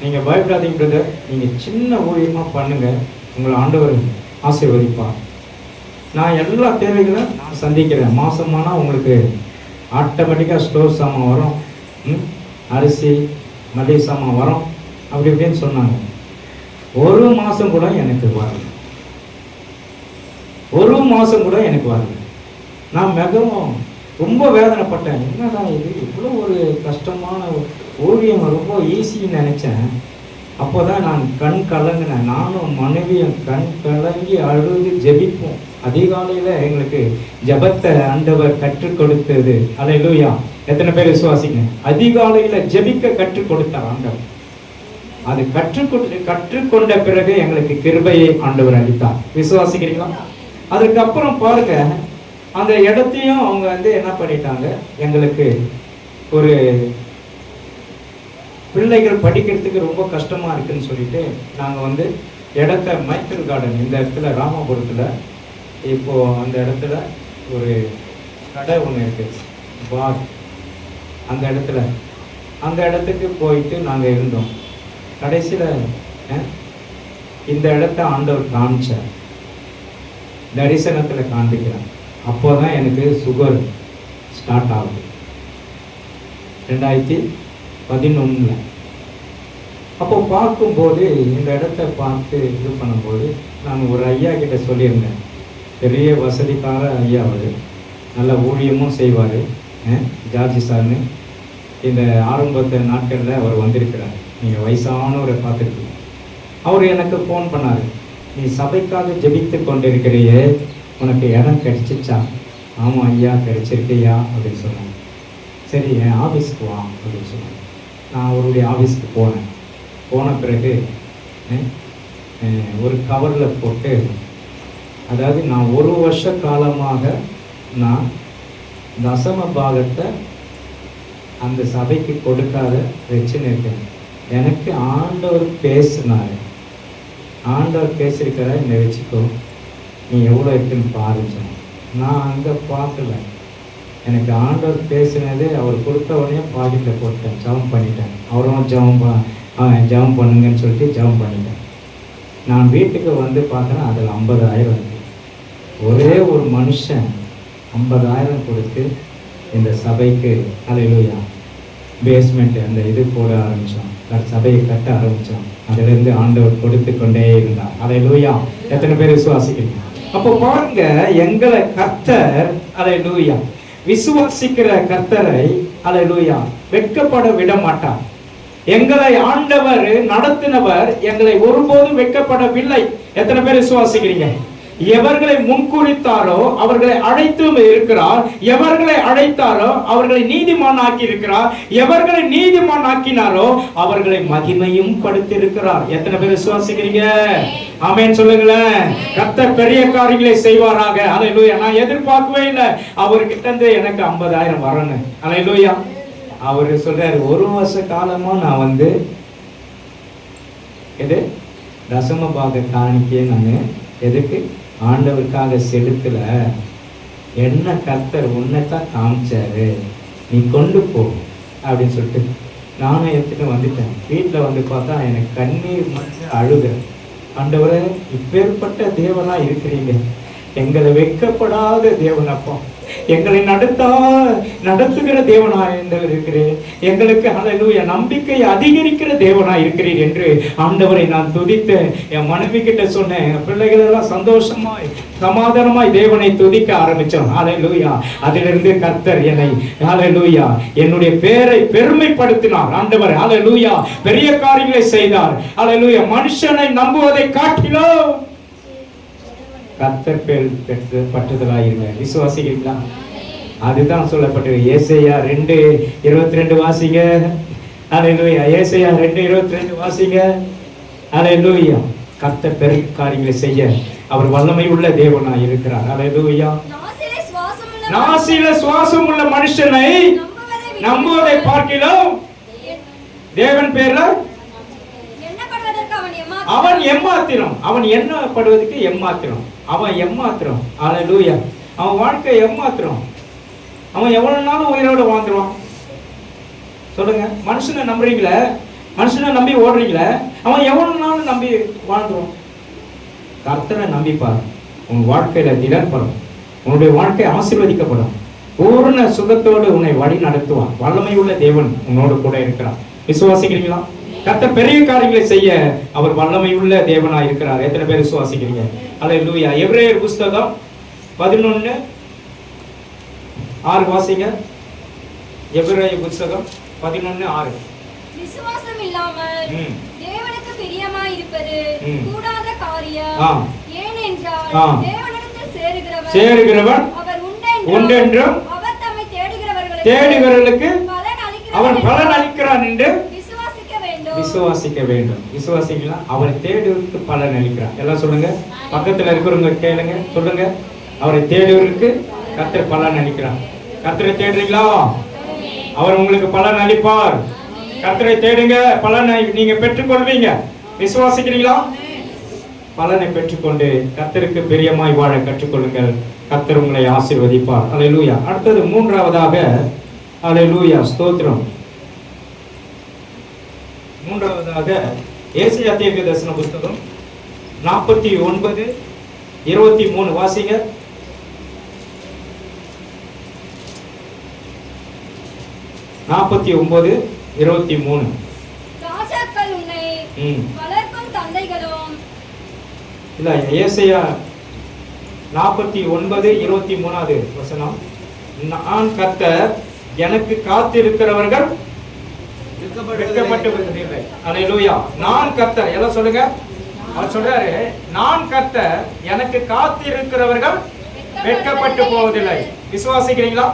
நீங்கள் பயப்படாதீங்க பிரதர், நீங்கள் சின்ன ஊழியமாக பண்ணுங்கள், உங்களை ஆண்டவர் ஆசீர்வதிப்பார். நான் எல்லா தேவைகளும் நான் சந்திக்கிறேன். மாதமானால் உங்களுக்கு ஆட்டோமேட்டிக்காக ஸ்டோர் சாமான் வரும், அரிசி மளிகை சாமான் வரும், அப்படி இப்படின்னு சொன்னாங்க. ஒரு மாதம் கூட எனக்கு வரல. ஒரு மாதம் கூட எனக்கு வரல. நான் மிகவும் ரொம்ப வேதனைப்பட்டேன். என்னடா இது, இவ்வளோ ஒரு கஷ்டமான ஊழியம் ரொம்ப ஈஸின்னு நினச்சேன். அப்போதான் நான் கண் கலங்கினேன். நானும் மனைவியும் கண் கலங்கி அழுது ஜெபிப்போம். அதிகாலையில எங்களுக்கு ஜெபத்தை ஆண்டவர் கற்றுக் கொடுத்தது. அல்லேலூயா. எத்தனை பேர் விசுவாசிங்க? அதிகாலையில ஜெபிக்க கற்றுக் கொடுத்தார் ஆண்டவர். அது கற்றுக்கொண்ட பிறகு எங்களுக்கு கிருபையை ஆண்டவர் அளித்தார். விசுவாசிக்கிறீங்களா? அதுக்கப்புறம் பாருங்க, அந்த இடத்தையும் அவங்க என்ன பண்ணிட்டாங்க, எங்களுக்கு ஒரு பிள்ளைகள் படிக்கிறதுக்கு ரொம்ப கஷ்டமா இருக்குன்னு சொல்லிட்டு நாங்கள் இடத்த மைக்கேல் கார்டன், இந்த இடத்துல ராமபுரத்தில் இப்போ அந்த இடத்துல ஒரு கடை ஒன்று இருக்கு, பார். அந்த இடத்துக்கு போயிட்டு நாங்கள் இருந்தோம். கடைசியில் இந்த இடத்த ஆண்டவர் காமிச்சார், தரிசனத்தில் காண்பிக்கிறார். அப்போதான் எனக்கு சுகர் ஸ்டார்ட் ஆகுது 2011. அப்போ பார்க்கும்போது இந்த இடத்த பார்த்து இது பண்ணும்போது நான் ஒரு ஐயா கிட்ட சொல்லியிருந்தேன். பெரிய வசதிக்கார ஐயா, அவர் நல்ல ஊழியமும் செய்வார், ஜார்ஜி சார்னு. இந்த ஆரம்பத்து நாட்களில் அவர் வந்திருக்கிறார். நீங்கள் வயசானவரை பார்த்துருக்கீங்க. அவர் எனக்கு ஃபோன் பண்ணார், நீ சபைக்காக ஜெபித்து கொண்டிருக்கிறையே, உனக்கு இடம் கிடைச்சிச்சா? ஆமாம் ஐயா, கிடைச்சிருக்கையா அப்படின்னு சொன்னாங்க. சரி, என் ஆஃபீஸ்க்கு வா அப்படின்னு சொன்னாங்க. நான் அவருடைய ஆஃபீஸ்க்கு போன பிறகு ஒரு கவரில் போட்டு, அதாவது நான் 1 வருஷ காலமாக நான் தசம பாகத்தை அந்த சபைக்கு கொடுக்காத வச்சுன்னு இருக்கேன். எனக்கு ஆண்டவர் பேசினார். ஆண்டவர் பேசியிருக்கிற என்னை வச்சுக்கோ, நீ எவ்வளோ இருக்குன்னு பாருங்க. நான் அங்கே பார்க்கல. எனக்கு ஆண்டவர் பேசினது அவர் கொடுத்த உடனே பாக்கெட்டில் போட்டேன், ஜெபம் பண்ணிட்டேன். அவரும் ஜெபம் பண்ணுங்கன்னு சொல்லிட்டு ஜெபம் பண்ணிட்டேன். நான் வீட்டுக்கு பார்த்தேன்னா அதில் 50,000 இருக்கு. ஒரே ஒரு மனுஷன் 50,000 கொடுத்து இந்த சபைக்கு, அல்லேலூயா, பேஸ்மெண்ட் அந்த இது போட ஆரம்பித்தோம், சபையை கட்ட ஆரம்பித்தோம். அதிலிருந்து ஆண்டவர் கொடுத்து கொண்டே இருந்தார். அல்லேலூயா. எத்தனை பேர் விசுவாசிக்கிறீங்க? அப்போ பாருங்க, எங்களை கர்த்தர், அல்லேலூயா, விசுவாசிக்கிற கர்த்தரை, அல்லேலூயா, வெட்கப்பட விட மாட்டார். எங்களை ஆண்டவர் நடத்தினவர் எங்களை ஒருபோதும் வெட்கப்படவில்லை. எத்தனை பேர் விசுவாசிக்கிறீங்க? எவர்களை முன்குறித்தாரோ அவர்களை அழைத்தும் இருக்கிறார். எவர்களை அழைத்தாரோ அவர்களை நீதிமான் ஆக்கி இருக்கிறார். எவர்களை நீதிமான் ஆக்கினாரோ அவர்களை மகிமையும் படுத்திருக்கிறார். எத்தனை பேர் விசுவாசிக்கிறீங்க? ஆமென் சொல்லுங்களேன். கர்த்தர் பெரிய காரியங்களை செய்வாராக. அல்லேலூயா. நான் எதிர்பார்க்கவே இல்லை அவர்கிட்ட இருந்து எனக்கு 50,000 வரணும். அல்லேலூயா. அவரு சொல்றாரு, 1 வருஷ காலமா நான் இது தசம பாக காணிக்கே நான் எதுக்கு ஆண்டவருக்காக செலுத்தல. என்ன கர்த்தர் உன்னைத்தான் காமிச்சாரு, நீ கொண்டு போ அப்படின்னு சொல்லிட்டு நானும் எடுத்துட்டு வந்துட்டேன். வீட்டில் பார்த்தா எனக்கு கண்ணீர் மட்டும் அழுகிறேன். ஆண்டவரே, இப்பேற்பட்ட தேவனா இருக்கிறீங்க, எங்களை வெட்கப்படாத தேவனப்பா, எங்களை நடத்துகிற தேவனாய் இருக்கிறேன், எங்களுக்கு அல்லேலூயா நம்பிக்கை அதிகரிக்கிற தேவனாய் இருக்கிறீர் என்று ஆண்டவரை நான் துதித்து என் மனைவி கிட்ட சொன்னேன். பிள்ளைகள் எல்லாம் சந்தோஷமாய் சமாதானமாய் தேவனை துதிக்க ஆரம்பிச்சோம். அல்லேலூயா. அதிலிருந்து கர்த்தர் என்னை, அல்லேலூயா, என்னுடைய பேரை பெருமைப்படுத்தினார். ஆண்டவர், அல்லேலூயா, பெரிய காரியங்களை செய்தார். அல்லேலூயா. மனுஷனை நம்புவதை காட்டிலும் கர்த்தர் பேர் பற்றுதலாயிருங்க. விசுவாசிக்கிறீங்களா? அதுதான் சொல்லப்பட்டது. ஏசாயா 2:22 வாசிங்க. அல்லேலூயா. ஏசாயா 2:22 வாசிங்க. அல்லேலூயா. கர்த்தர் பெரிய காரியங்களை செய்ய அவர் வல்லமை உள்ள தேவனாய் இருக்கிறார். அல்லேலூயா. நாசில சுவாசம் உள்ள மனுஷனை நம்புவதை பார்க்கிலும் தேவன் பேர்ல அவன் எம்மாத்திரம். அவன் எண்ணப்படுவதற்கு எம்மாத்திரம். அவன் எம்மாத்திரம். அல்லேலூயா. அவன் வாழ்க்கை எம்மாத்திரம். அவன் எவ்வளவு நாளும் உயிரோட வாழ்ந்துருவான். சொல்லுங்க, மனுஷனை நம்புறீங்களே, மனுஷனை நம்பி ஓடுறீங்களே, அவன் எவ்வளவு நாளும் நம்பி வாழ்ந்துருவான். கர்த்தரை நம்பிப்பார், உன் வாழ்க்கையில திடன்படும், உன்னுடைய வாழ்க்கை ஆசீர்வதிக்கப்படும், பூர்ண சுகத்தோடு உன்னை வழி நடத்துவான். வல்லமை உள்ள தேவன் உன்னோடு கூட இருக்கிறார். விசுவாசிக்கிறீங்களா? கர்த்தர் பெரிய காரியங்களை செய்ய அவர் வல்லமை உள்ள தேவனாய் இருக்கிறார். எத்தனை பேர் விசுவாசிக்கிறீங்க? அல்லேலூயா. எபிரேயர் புஸ்தகம் 11:6 வாசிங்க. எபிரேயர் புஸ்தகம் 11:6. விசுவாசம் இல்லாமல் தேவனுக்கு பிரியமாய் இருப்பது கூடாத காரியம். ஏனென்றால் தேவனிடத்தில் சேருகிறவன் அவர் உண்டென்றும் அவர் தம்மை தேடுகிறவர்களுக்கு அவர் பலன் அளிக்கிறான் என்று விசுவாசிக்க வேண்டும். விசுவாசிக்கலாம். அவரை தேடுவதற்கு பலன் அளிக்கிறார். எல்லாம் சொல்லுங்க. பக்கத்துல இருக்கிறவங்க கேளுங்க, சொல்லுங்க. அவரை தேடுவதற்கு கர்த்தர் பலன் அளிக்கிறார். கர்த்தரை தேடுறீங்களா? அவர் உங்களுக்கு பலன் அளிப்பார். கர்த்தரை தேடுங்க, பலனை நீங்க பெற்றுக்கொள்வீங்க. விசுவாசிக்கிறீங்களா? பலனை பெற்றுக்கொண்டு கர்த்தருக்கு பிரியமாய் வாழ கற்றுக்கொள்ளுங்கள். கர்த்தர் உங்களை ஆசீர்வதிப்பார். அல்லேலூயா. அடுத்தது மூன்றாவதாக, அல்லேலூயா, ஸ்தோத்திரம். மூன்றாவதாக ஏசாயா தீர்க்கதரிசன புத்தகம் 49:23 வாசிங்க. 49:23. ராஜாக்கள் உன்னை வளர்க்கும் தந்தைகளும் இல்ல, ஏசாயா 49:23 வசனம். நான் கர்த்தர், எனக்கு காத்திருக்கிறவர்கள் வெட்கப்பட்டு விடுவதில்லை. அல்லேலூயா. நான் கர்த்தர். எல்லாம் சொல்லுங்க. அவர் சொல்றாரு, நான் கர்த்தர், எனக்கு காத்திருக்கிறவர்கள் வெட்கப்பட்டு போவதில்லை. விசுவாசிக்கிறீங்களா?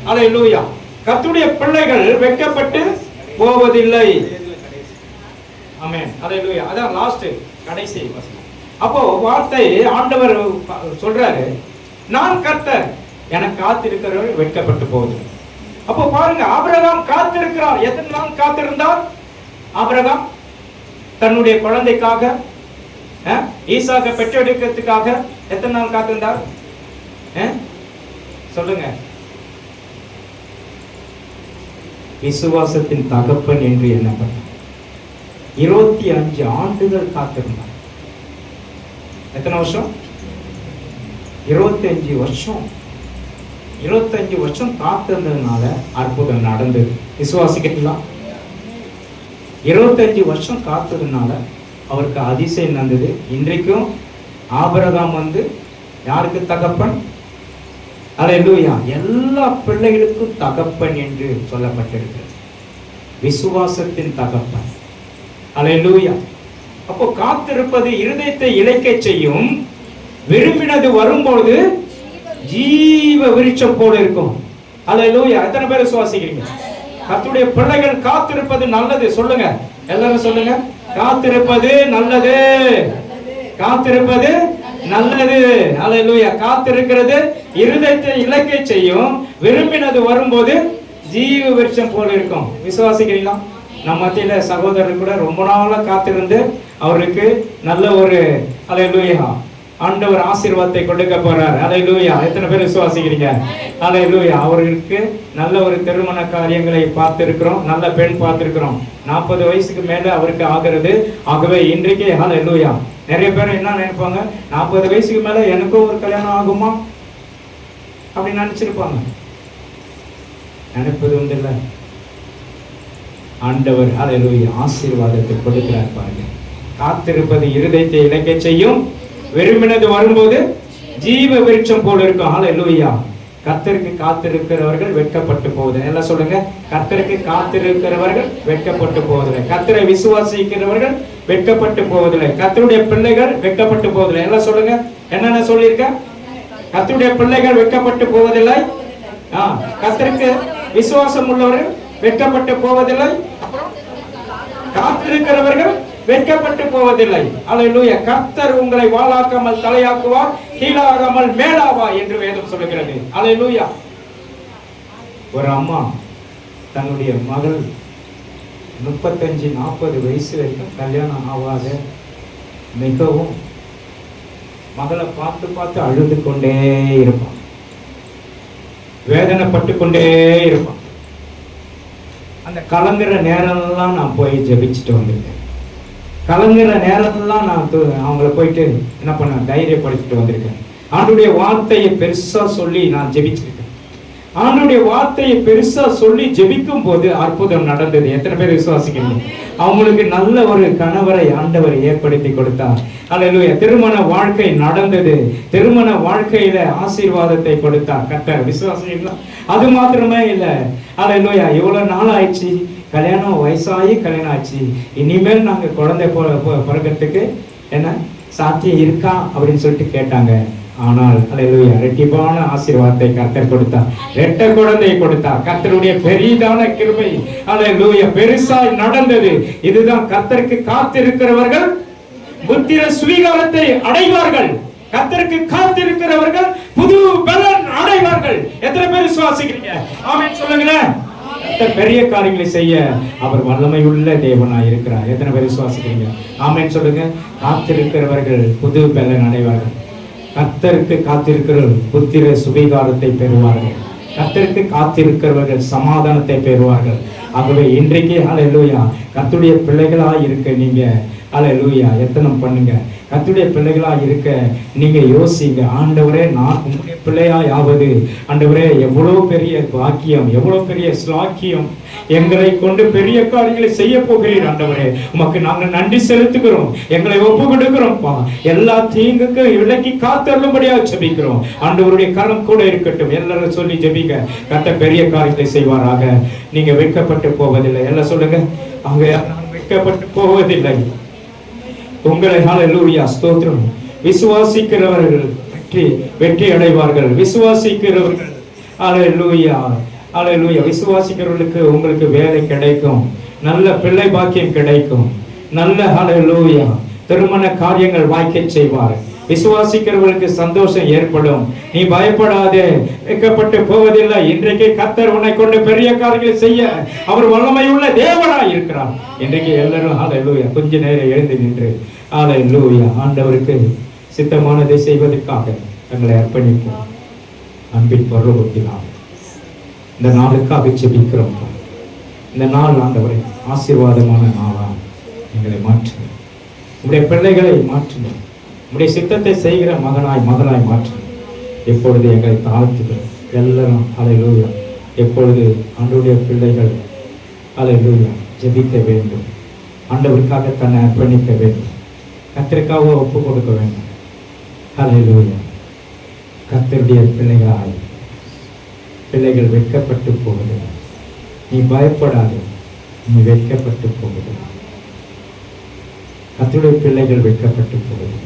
அல்லேலூயா. கர்த்தருடைய பிள்ளைகள் வெட்கப்பட்டு போவதில்லை. ஆமென். அல்லேலூயா. அதான் லாஸ்ட், கடைசி வசனம். அப்போ வார்த்தை ஆண்டவர் சொல்றாரு, நான் கர்த்தர், எனக்கு காத்திருக்கிறவர்கள் வெட்கப்பட்டு போவதில்லை. அப்போ பாருங்க, ஆபிரகாம் காத்திருக்கிறார். எத்தனை நாள் காத்திருந்தார் ஆபிரகாம்? தன்னுடைய குழந்தைக்காக, ஈசாக்க பெற்றெடுக்கிறதுக்காக எத்தனை நாள் காத்திருந்தார்? சொல்லுங்க. விசுவாசத்தின் தகப்பன் என்று எண்ணப்பட்டார். 25 ஆண்டுகள் காத்திருந்தார். எத்தனை வருஷம்? 25 வருஷம். 25 வருஷம் காத்திருந்ததுனால அற்புதம் நடந்தது. விசுவாசிக்கிறீங்களா? 25 வருஷம் காத்ததுனால அவருக்கு அதிசயம் நடந்தது. இன்றைக்கும் ஆபிரகாம் யாருக்கு தகப்பன்? அல்லேலூயா. எல்லா பிள்ளைகளுக்கும் தகப்பன் என்று சொல்லப்பட்டிருக்கிறது. விசுவாசத்தின் தகப்பன். அல்லேலூயா. அப்போ காத்திருப்பது இருதயத்தை இளைக்க செய்யும். விரும்பினது வரும்போது ஜீவ விருட்சம் போல இருக்கும். அல்லேலூயா. எத்தனை பேர் விசுவாசிக்கிறீங்க? கர்த்தருடைய பிள்ளைகள் காத்திருப்பது நல்லது. சொல்லுங்க, எல்லாரும் சொல்லுங்க. காத்திருப்பது நல்லது. காத்திருப்பது நல்லது. அல்லேலூயா. காத்திருக்கிறது இருதயத்தை இளைக்க செய்யும். விரும்பினது வரும்போது ஜீவ விருட்சம் போல இருக்கும். விசுவாசிக்கிறீங்களா? நம்ம மத்தியில சகோதரர் கூட ரொம்ப நாளா காத்திருந்து அவருக்கு நல்ல ஒரு அல்லேலூயா ஆண்டவர் ஆசீர்வாதத்தை கொடுக்க போறார். அல்லேலூயா. எத்தனை பேர் விசுவாசிக்கிறீங்க? அல்லேலூயா. அவர்களுக்கு நல்ல ஒரு திருமண காரியங்களை பார்த்திருக்கிறோம். நல்ல பெண் பார்த்திருக்கிறோம். 40 வயசுக்கு மேல அவருக்கு ஆகிறது. ஆகவே இன்றைக்கு அல்லேலூயா. நிறைய பேர் என்ன நினைப்பாங்க, 40 வயசுக்கு மேல எனக்கும் ஒரு கல்யாணம் ஆகுமா அப்படி நினைச்சிருப்பாங்க. நினைப்பது உண்டு இல்ல. ஆண்டவர் அல்லேலூயா ஆசீர்வாதத்தை கொடுக்கிறார். பாருங்க, காத்திருப்பது இருதயத்தை இளைக்க செய்யும். விரும்பினது வரும்போது ஜீவ விருட்சம் போல இருக்கும். அல்லேலூயா. கர்த்தருக்கு காத்திருக்கிறவர்கள் வெட்கப்பட்டு போவதில்லை. எல்லாம் சொல்லுங்க. கர்த்தருக்கு காத்திருக்கிறவர்கள் வெட்கப்பட்டு போவதில்லை. கர்த்தரை விசுவாசிக்கிறவர்கள் வெட்கப்பட்டு போவதில்லை. கர்த்தருடைய பிள்ளைகள் வெட்கப்பட்டு போவதில்லை. எல்லாம் சொல்லுங்க. என்னென்ன சொல்லியிருக்க? கர்த்தருடைய பிள்ளைகள் வெட்கப்பட்டு போவதில்லை. கர்த்தருக்கு விசுவாசம் உள்ளவர்கள் வெட்கப்பட்டு போவதில்லை. காத்திருக்கிறவர்கள் வெட்கப்பட்டு போவதில்லை. அல்லேலூயா. கர்த்தர் உங்களை வாளாக்காமல் தலையாக்குவார், கீழாகாமல் மேலாவா என்று வேதம் சொல்லுகிறது. அல்லேலூயா. ஒரு அம்மா தன்னுடைய மகள் 35-40 வயசு வரைக்கும் கல்யாணம் ஆகாத மிகவும் மகளை பார்த்து பார்த்து அழுது கொண்டே இருப்பான், வேதனைப்பட்டு கொண்டே இருப்பான். அந்த கலங்குற நேரம்லாம் நான் போய் ஜெபிச்சுட்டு வந்திருக்கேன். கலங்குற நேரத்துலாம் நான் அவங்கள போயிட்டு என்ன பண்ண தைரியப்படுத்திட்டு வந்திருக்கேன். ஆண்டவருடைய வார்த்தையை பெருசா சொல்லி நான் ஜெபிச்சிருக்கேன். ஆண்டவருடைய வார்த்தையை பெருசா சொல்லி ஜெபிக்கும் போது அற்புதம் நடந்தது. எத்தனை பேர் விசுவாசிக்கிறீங்க? அவங்களுக்கு நல்ல ஒரு கணவரை ஆண்டவர் ஏற்படுத்தி கொடுத்தார். அல்லேலூயா. திருமண வாழ்க்கை நடந்தது. திருமண வாழ்க்கையில ஆசீர்வாதத்தை கொடுத்தார் கர்த்தர். விசுவாசிங்களா? அது மாத்திரமே இல்ல. அல்லேலூயா. இவ்வளவு நாள் ஆயிடுச்சு, கல்யாணம் வயசாகி கல்யாணம் ஆச்சு, இனிமேல் நாங்க குழந்தை பிறக்கிறதுக்கு என்ன சாத்தியம் இருக்கா அப்படின்னு சொல்லிட்டு கேட்டாங்க. ஆனால் அல்லேலூயா, ரெட்டிப்பான ஆசீர்வாதத்தை கர்த்தர் கொடுத்தார். ரெட்ட குழந்தை கொடுத்தார். கர்த்தருடைய பெரிதான கிருபை அல்லேலூயா பெருசாய் நடந்தது. இதுதான் கர்த்தருக்கு காத்திருக்கிறவர்கள் புத்திர சுவீகாரத்தை அடைவார்கள். கர்த்தருக்கு காத்திருக்கிறவர்கள் புது பலன் அடைவார்கள். எத்தனை பேர் விசுவாசிக்கிறீங்க? ஆமென் சொல்லுங்களேன். பெரிய காரியங்களை செய்ய அவர் வல்லமை உள்ள தேவனாய் இருக்கிறார். எத்தனை பேர் விசுவாசிக்கிறீங்க? ஆமென் சொல்லுங்க. காத்திருக்கிறவர்கள் புது பலன் அடைவார்கள். கர்த்தருக்கு காத்திருக்கிறவர்கள் புத்திர சுவீகாரத்தை பெறுவார்கள். கர்த்தருக்கு காத்திருக்கிறவர்கள் சமாதானத்தை பெறுவார்கள். ஆகவே இன்றைக்கு அல்லேலூயா கர்த்தருடைய பிள்ளைகளாய் இருக்க நீங்க அல்லேலூயா எத்தனம் பண்ணுங்க. கர்த்தருடைய பிள்ளைகளாய் இருக்க நீங்க யோசிங்க. ஆண்டவரே, நான் உங்களுடைய பிள்ளையாவது ஆண்டவரே, எவ்வளவு பெரிய பாக்கியம், எவ்வளவு பெரிய ஸ்லாக்கியம், எங்களை கொண்டு பெரிய காரியங்களை செய்ய போகிறீர் ஆண்டவரே. உமக்கு நாங்கள் நன்றி செலுத்துகிறோம். எங்களை ஒப்பு கொடுக்கிறோம்ப்பா. எல்லா தீங்குக்கு விலக்கி காத்தருளும்படியாக ஜெபிக்கிறோம். ஆண்டவருடைய கரம் கூட இருக்கட்டும். எல்லாரும் சொல்லி ஜெபிங்க. கர்த்தர் பெரிய காரியத்தை செய்வாராக. நீங்க வெட்கப்பட்டு போவதில்லை. எல்லாம் சொல்லுங்க. அங்க நான் வெட்கப்பட்டு போவதில்லை. உங்களை ஹல்லேலூயா ஸ்தோத்திரம். விசுவாசிக்கிறவர்கள் வெற்றி அடைவார்கள். விசுவாசிக்கிறவர்கள் ஹல்லேலூயா ஹல்லேலூயா விசுவாசிக்கிறவர்களுக்கு உங்களுக்கு வேலை கிடைக்கும். நல்ல பிள்ளை பாக்கியம் கிடைக்கும். நல்ல ஹல்லேலூயா திருமண காரியங்கள் வாய்க்க செய்வார். விசுவாசிக்கிறவர்களுக்கு சந்தோஷம் ஏற்படும். நீ பயப்படாதே, வெட்கப்பட்டு போவதில்லை. இன்றைக்கு கர்த்தர் உன்னை கொண்டு பெரிய காரியங்களை செய்ய அவர் வல்லமையுள்ள தேவனாய் இருக்கிறார். இன்றைக்கு எல்லாரும் ஹல்லேலூயா கொஞ்ச நேரம் எழுந்து நின்று ஹல்லேலூயா ஆண்டவருக்கு சித்தமானதை செய்வதற்காக தங்களை அர்ப்பணிப்போம். அன்பின் பரலோகத்தினால் இந்த நாளுக்காக ஜெபிக்கிறோம். இந்த நாள் ஆண்டவரே ஆசீர்வாதமான நாளாக எங்களை மாற்றுங்க. உங்களுடைய பிள்ளைகளை மாற்றுங்க. உடைய சித்தத்தை செய்கிற மகனாய் மகளாய் மாற்று. எப்பொழுது எங்களை தாழ்த்துகிறோம். எல்லாரும் ஹல்லேலூயா எப்பொழுது ஆண்டவருடைய பிள்ளைகள் ஹல்லேலூயா ஜெபிக்க வேண்டும். ஆண்டவருக்காக தன்னை அர்ப்பணிக்க வேண்டும். கர்த்தருக்காக ஒப்பு கொடுக்க வேண்டும். ஹல்லேலூயா. கர்த்தருடைய பிள்ளைகளாய் பிள்ளைகள் வெட்கப்பட்டு போகுது. நீ பயப்படாது, நீ வெட்கப்பட்டு போகுது. கர்த்தருடைய பிள்ளைகள் வெட்கப்பட்டு போகுது.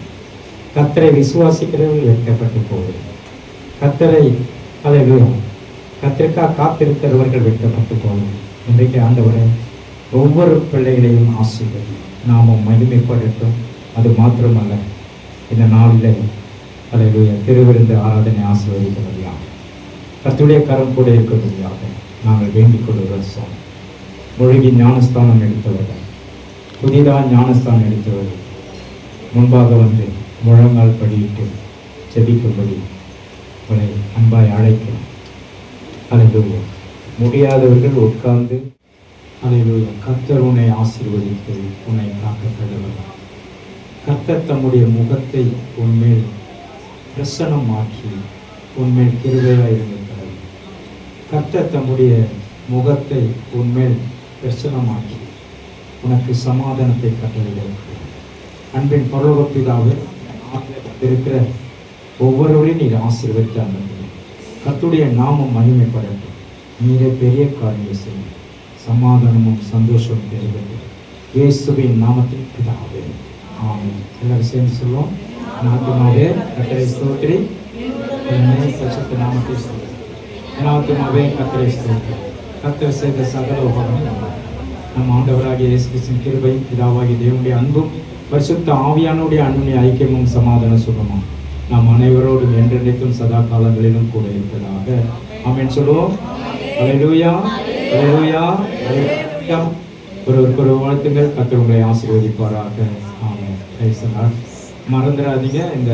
கர்த்தரை விசுவாசிக்கிறவர்கள் வெட்கப்பட்டு போகுது. கர்த்தரை ஹல்லேலூயா கர்த்தருக்காக காத்திருக்கிறவர்கள் வெட்கப்பட்டு போகுது. இன்றைக்கு ஆண்டவரே ஒவ்வொரு பிள்ளைகளையும் ஆசீர்வதி, நாமும் மகிமைப்படட்டும். அது மாத்திரமல்ல, இந்த நாளில் ஹல்லேலூயா திருவிருந்து ஆராதனை ஆசீர்வதிக்கிறவர்களாக கர்த்தருடைய கரம் கூட இருக்கிறவர்களாக நாங்கள் வேண்டிக் கொள்கிறோம். சுவாமி, மூழ்கி ஞானஸ்தானம் எடுத்தவர்கள், புதிதாக ஞானஸ்தானம் எடுத்தவர்கள் முன்பாக வந்து முழங்கால் படியிட்டு ஜெபிக்கும்படி உங்களை அன்பாய் அழைக்கிறோம். ஹல்லேலூயா. முடியாதவர்கள் உட்கார்ந்து ஹல்லேலூயா கர்த்தர் உன்னை ஆசீர்வதித்து உன்னை காக்கப்படுவார். கர்த்தர் தம்முடைய முகத்தை உன்மேல் பிரசன்னமாக்கி உன்மேல் கிருபையாய் இருக்கிறார். கர்த்தர் தம்முடைய முகத்தை உன்மேல் பிரசன்னமாக்கி உனக்கு சமாதானத்தை கட்டளையிடுகிறார். அன்பின் பரலோக பிதாவே, இருக்கிற ஒவ்வொருவரையும் நீர் ஆசீர்வதித்தாங்க. கர்த்தருடைய நாமம் மகிமைப்படட்டும். நீரே பெரிய காரியங்களை செய்யும். சமாதானமும் சந்தோஷமும் பெறுகிறது. இயேசுவின் நாமத்தில் பிதாவே, ஆமென். எல்லாரும் சேர்ந்து சொல்லுவோம். நாத்துமாவே கர்த்தரை ஸ்தோத்திரி, பரிசுத்த நாமத்தை ஸ்தோத்திரி. நாத்துமாவே கர்த்தரை ஸ்தோத்திரி. கர்த்தர் செய்த சகல உபகாரங்களும் நம் ஆண்டவராகிய இயேசு கிறிஸ்துவின் கிருபையும் பிதாவாகிய தேவனுடைய அன்பும் பரிசுத்த ஆவியானுடைய அன்புடைய ஐக்கியமும் சமாதான சுகமும் நாம் அனைவரோடும் என்றென்றைக்கும் சதா காலங்களிலும் கூட இருப்பதாக. ஆமென் சொல்லுவோம். ஹல்லேலூயா ஹல்லேலூயா ஹல்லேலூயா. ஒருவருக்கு வாழ்த்துங்கள். கர்த்தர் உங்களை ஆசீர்வதிப்பாராக. ஆமென். மறந்துடாதீங்க, இந்த